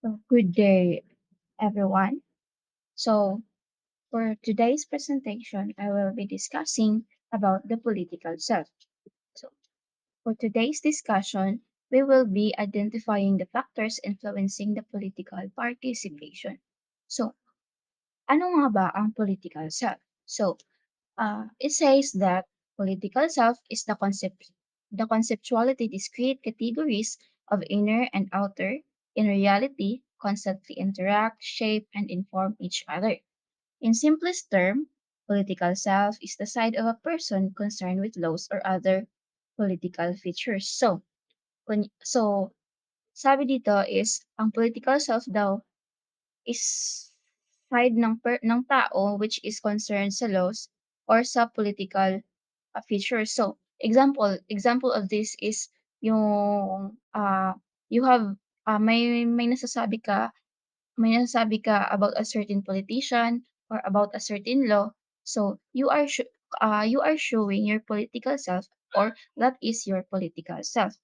Good day, everyone. So, for today's presentation, I will be discussing about the political self. So, for today's discussion, we will be identifying the factors influencing the political participation. So, ano nga ba ang political self? So, it says that political self is the conceptuality discrete categories of inner and outer in reality constantly interact, shape, and inform each other. In simplest term, political self is the side of a person concerned with laws or other political features. So sabi dito is ang political self daw is side ng tao which is concerned sa laws or sa political features. So, example of this is yung you have may nasasabi ka about a certain politician or about a certain law. So, you are showing your political self or that is your political self.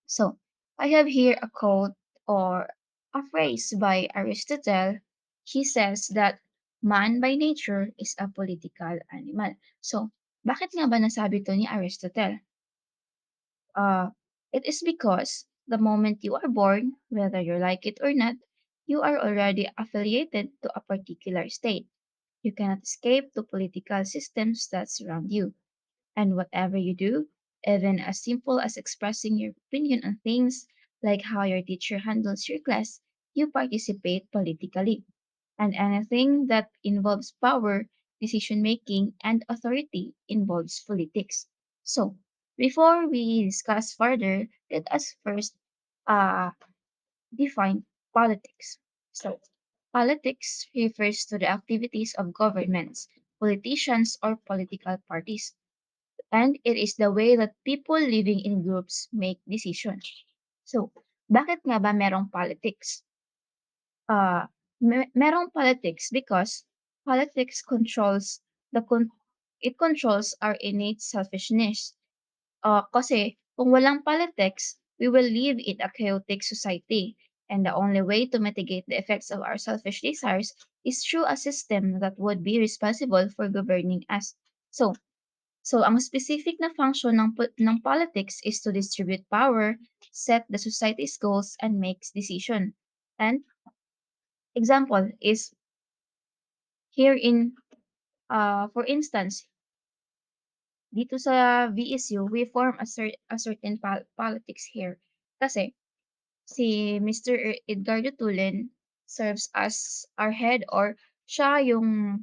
So, I have here a quote or a phrase by Aristotle. He says that man by nature is a political animal. So, bakit nga ba nasabi to ni Aristotle? Uh, it is because the moment you are born, whether you like it or not, you are already affiliated to a particular state. You cannot escape the political systems that surround you. And whatever you do, even as simple as expressing your opinion on things like how your teacher handles your class, you participate politically. And anything that involves power, decision making, and authority involves politics. So, before we discuss further, let us first uh, define politics. So, politics refers to the activities of governments, politicians, or political parties, and it is the way that people living in groups make decisions. So, bakit nga ba merong politics? Merong politics because politics controls the con- it controls our innate selfishness. Kasi kung walang politics, we will live in a chaotic society, and the only way to mitigate the effects of our selfish desires is through a system that would be responsible for governing us. So, So, ang specific na function ng politics is to distribute power, set the society's goals, and makes decision. And example is here in, for instance, dito sa VSU, we form a certain politics here. Kasi si Mr. Edgardo Tulen serves as our head or siya yung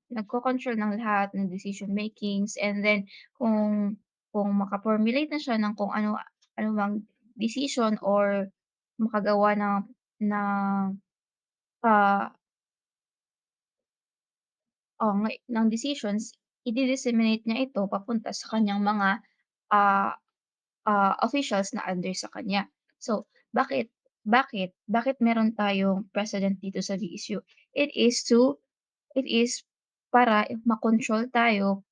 nagko-control ng lahat ng decision makings, and then kung maka-formulate na siya ng kung ano bang decision or makagawa ng, ah, ng decisions, idi-disseminate niya ito papunta sa kanyang mga, ah, officials na under sa kanya. So, bakit meron tayong president dito sa VSU? It is to it is para makontrol tayo.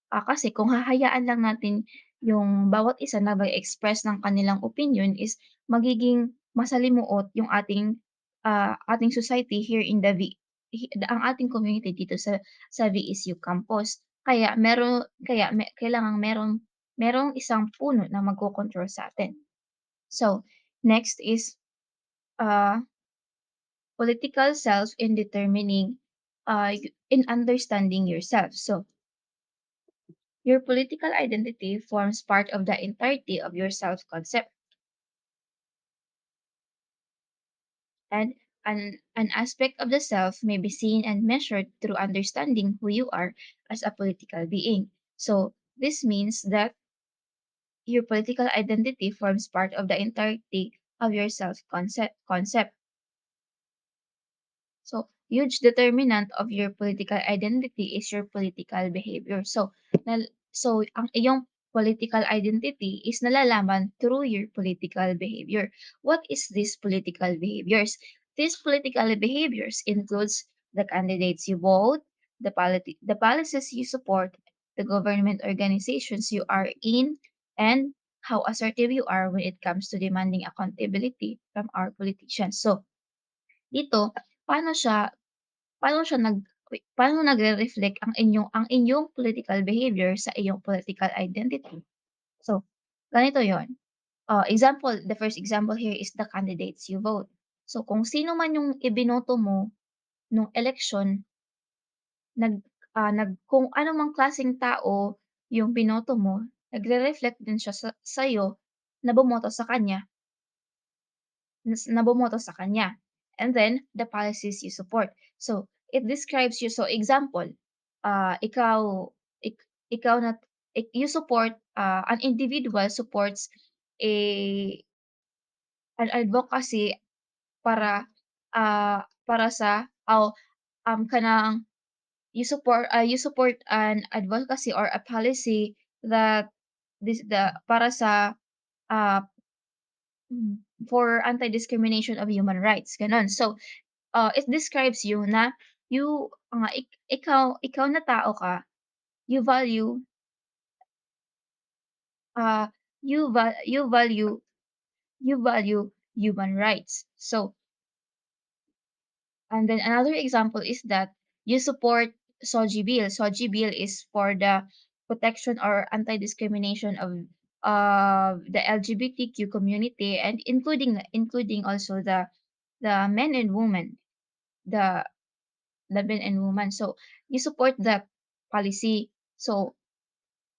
Kasi kung hahayaan lang natin yung bawat isa na mag-express ng kanilang opinion is magiging masalimuot yung ating society here in the ang ating community dito sa VSU campus. Kaya kailangang merong isang puno na magkokontrol sa atin. So, next is, uh, political self in determining, in understanding yourself. So, your political identity forms part of the entirety of your self-concept, and an aspect of the self may be seen and measured through understanding who you are as a political being. So, this means that your political identity forms part of the entirety of your self concept. So, huge determinant of your political identity is your political behavior. So ang iyong political identity is nalalaman through your political behavior. What is these political behaviors? These political behaviors includes the candidates you vote, the policies you support, the government organizations you are in, and how assertive you are when it comes to demanding accountability from our politicians. So, dito, paano siya paano nagre-reflect ang inyong political behavior sa iyong political identity? So, ganito 'yon. The first example here is the candidates you vote. So, kung sino man yung ibinoto mo nung eleksyon, kung ano mang klaseng tao yung binoto mo, nagre-reflect din siya sa'yo na bumoto sa kanya na bumoto sa kanya. And then, the policies you support. So, it describes you. So, example, ikaw, ik, ikaw na, you support, an individual supports a, an advocacy para sa, kanang, you support an advocacy or a policy that para sa, uh, for anti-discrimination of human rights, gano'n. So, it describes you na ikaw na tao ka, you value, uh, you value you value human rights. So, and then another example is that you support SOGI bill. SOGI bill is for the protection or anti-discrimination of the LGBTQ community, and including also the men and women, the the men and women. So, you support that policy. So,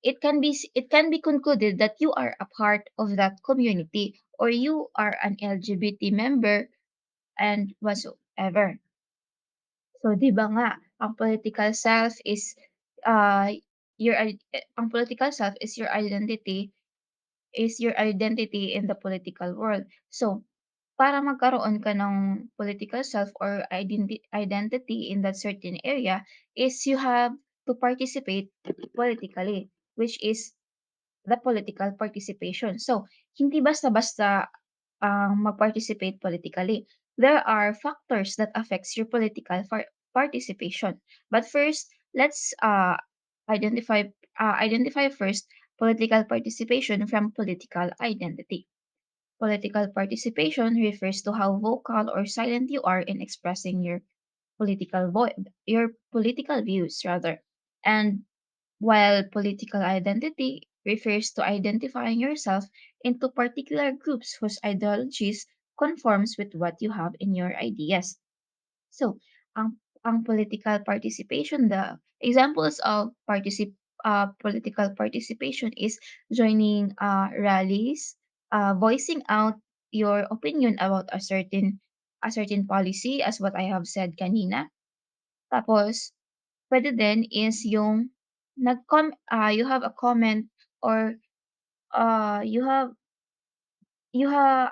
it can be concluded that you are a part of that community, or you are an LGBT member and whatsoever. So, 'di ba nga ang political self is, uh, ang political self is your identity in the political world. So, para magkaroon ka ng political self or identity in that certain area is you have to participate politically, which is the political participation. So, hindi basta-basta ang mag-participate politically. There are factors that affects your political participation. But first, let's identify first political participation from political identity. Political participation refers to how vocal or silent you are in expressing your political views rather. And while political identity refers to identifying yourself into particular groups whose ideologies conforms with what you have in your ideas. So, ang political participation, the examples of political participation is joining rallies, voicing out your opinion about a certain policy, as what I have said kanina. Tapos, puwede din is yung you have a comment, or you have you have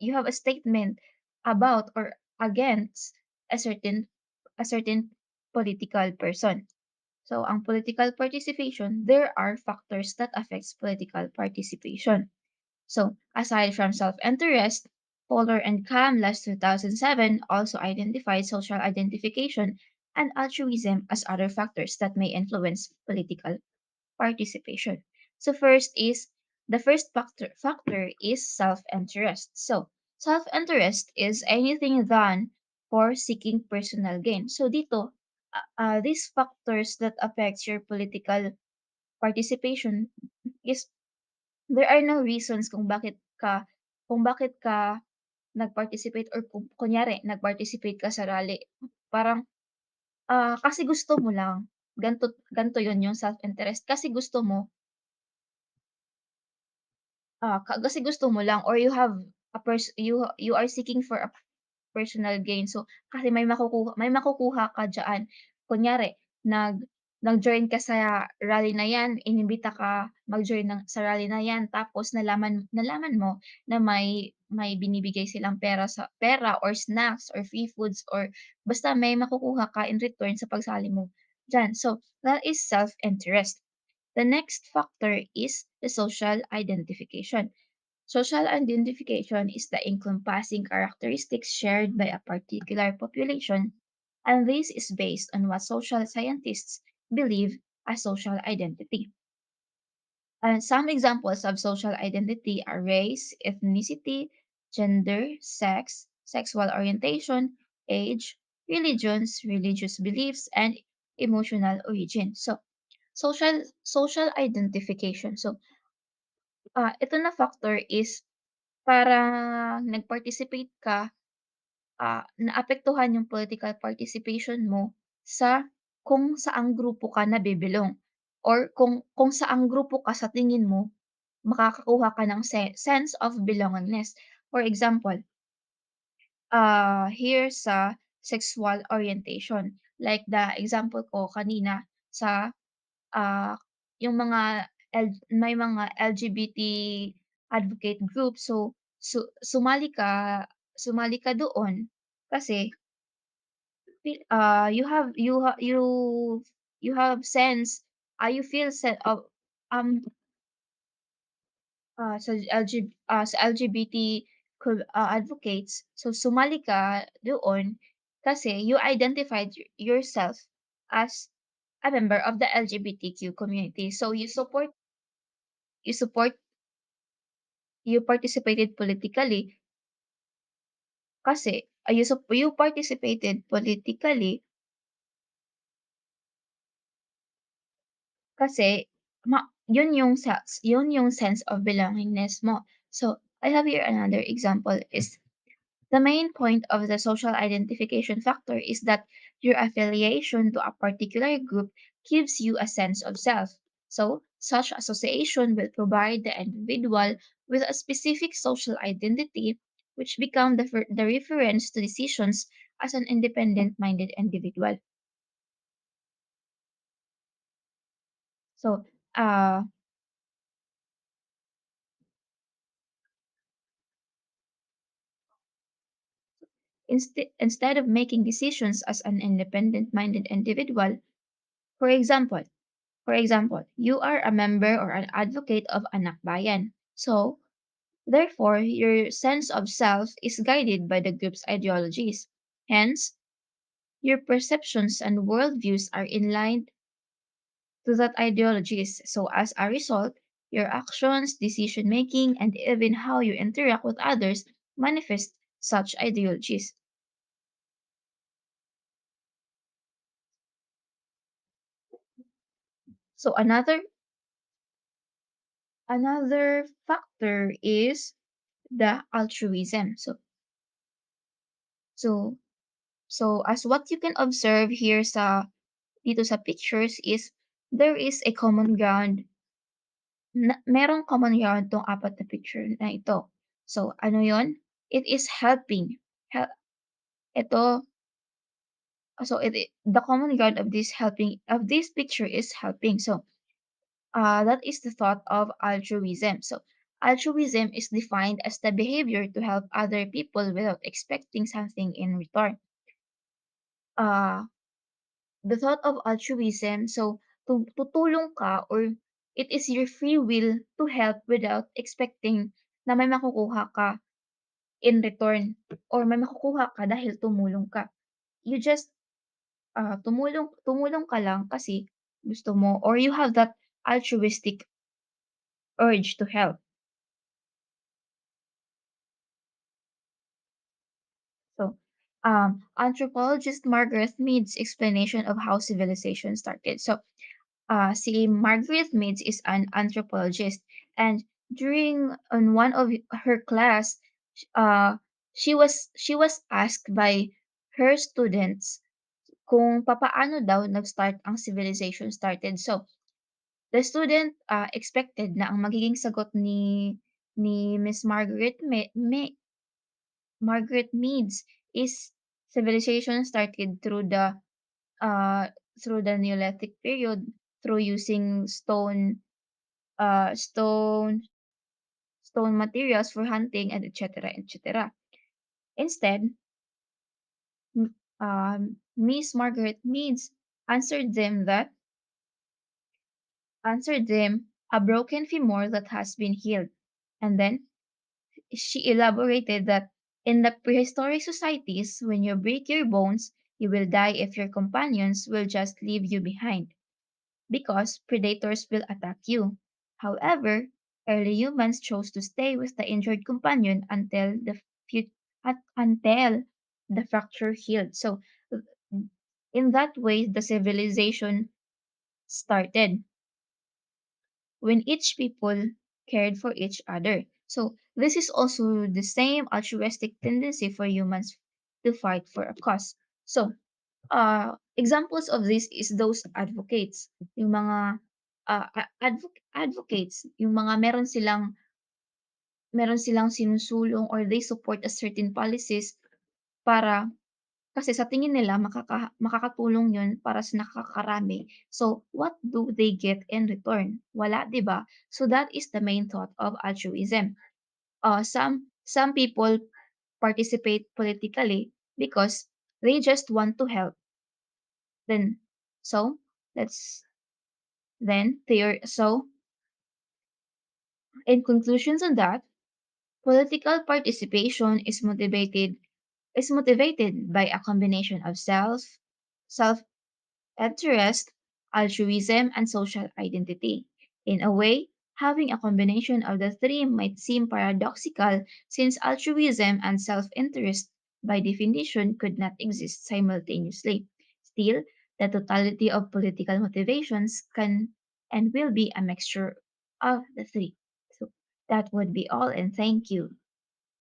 you have a statement about or against a certain a certain political person. So, ang political participation, there are factors that affects political participation. So, aside from self-interest, Polar and Cam last 2007 also identified social identification and altruism as other factors that may influence political participation. So, the first factor is self-interest. So, self-interest is anything done for seeking personal gain. So, dito, these factors that affects your political participation is, there are no reasons kung bakit ka nag-participate, or kung kunyari nag-participate ka sa rally. Parang, kasi gusto mo lang, gan'to 'yun yung self-interest. Kasi gusto mo lang, or you have a pers you are seeking for a personal gain. So, kasi may makukuha ka diyaan. Kunyari, nag-join ka sa rally na 'yan, inimbita ka mag-join sa rally na 'yan, tapos nalaman nalaman mo na may binibigay silang pera or snacks or free foods, or basta may makukuha ka in return sa pagsali mo diyan. So, that is self-interest. The next factor is the social identification. Social identification is the encompassing characteristics shared by a particular population, and this is based on what social scientists believe as social identity. And some examples of social identity are race, ethnicity, gender, sex, sexual orientation, age, religions, religious beliefs, and emotional origin. So, social identification. So, ito na factor is parang nag-participate ka, naapektuhan yung political participation mo sa kung saang grupo ka nabibilong or kung saang grupo ka sa tingin mo makakakuha ka ng sense of belongingness. For example, here sa sexual orientation, like the example ko kanina sa, ah, yung mga may mga LGBT advocate group. So, sumali ka doon kasi you have sense, you feel um sa LGBT advocates. So, sumali ka doon kasi you identified yourself as a member of the LGBTQ community. So, you support, you participated politically kasi, you participated politically kasi yun yung sense of belongingness mo. So, I have here another example is the main point of the social identification factor is that your affiliation to a particular group gives you a sense of self. So, such association will provide the individual with a specific social identity, which become the reference to decisions as an independent minded individual. So, uh, instead of making decisions as an independent minded individual, for example, you are a member or an advocate of Anak Bayan. So, therefore, your sense of self is guided by the group's ideologies. Hence, your perceptions and worldviews are in line to that ideologies. So, as a result, your actions, decision making, and even how you interact with others manifest such ideologies. So, another factor is the altruism. So So as what you can observe here dito sa pictures is there is a common ground, merong common ground 'tong apat na picture na ito. So ano yon? It is helping. Hel ito, the common ground of this picture is helping. So that is the thought of altruism. So altruism is defined as the behavior to help other people without expecting something in return. Uh the thought of altruism, so tutulong ka or it is your free will to help without expecting na may makukuha ka in return or may makukuha ka dahil tumulong ka. You just tumulong ka lang kasi gusto mo or you have that altruistic urge to help. So, anthropologist Margaret Mead's explanation of how civilization started. So, si Margaret Mead is an anthropologist, and during on one of her class, uh, she was asked by her students kung papaano daw nag-start ang civilization started. So the student expected na ang magiging sagot ni Miss Margaret Meads is civilization started uh through the Neolithic period through using uh, stone stone materials for hunting and etc. etc. Instead, Miss Margaret Meads answered them that answered them a broken femur that has been healed. And then she elaborated that in the prehistoric societies, when you break your bones, you will die if your companions will just leave you behind because predators will attack you. However, early humans chose to stay with the injured companion fu- until the fracture healed. So, in that way, the civilization started when each people cared for each other. So, this is also the same altruistic tendency for humans to fight for a cause. So, examples of this is those advocates, yung mga advocates, yung mga meron silang sinusulong or they support a certain policies para kasi sa tingin nila makakatulong yun para sa nakakarami. So, what do they get in return? Wala, 'di ba? So that is the main thought of altruism. Some people participate politically because they just want to help. Then, so let's then theory. So, in conclusions on that, political participation is motivated by a combination of self-interest, altruism, and social identity. In a way, having a combination of the three might seem paradoxical since altruism and self-interest by definition could not exist simultaneously. Still, the totality of political motivations can and will be a mixture of the three. So that would be all, and thank you.